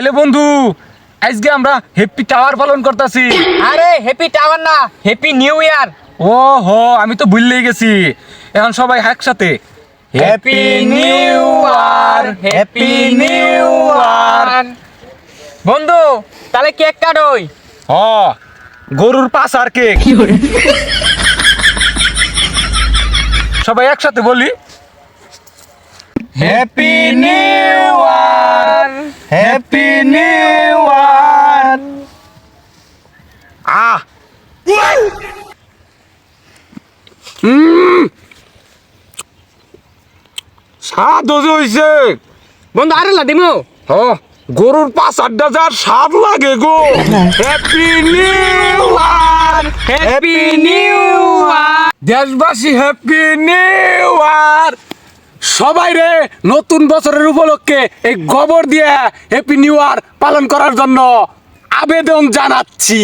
তাইলে বন্ধু আজকে আমরা হ্যাপি টাওয়ার পালন করতেছি। আরে হ্যাপি টাওয়ার না, হ্যাপি নিউ ইয়ার। ও হো, আমি তো ভুললেই গেছি। এখন সবাই একসাথে happy new year, happy new ইয়ার। বন্ধু তাহলে কেক কাটোই। হ, গরুর পাস আর কেক। সবাই একসাথে বলি happy new year, happy new year. আহ স্বাদ হয়েছে বন্ধু আরে লা দিমু। হ, গরুর পাঁচ আড্ডা যার স্বাদ লাগে গো। Happy new year, happy new year. দেশবাসী হ্যাপি নিউ ইয়ার। সবাই রে নতুন বছরের উপলক্ষে এই গোবর দিয়ে হ্যাপি নিউ ইয়ার পালন করার জন্য আবেদন জানাচ্ছি।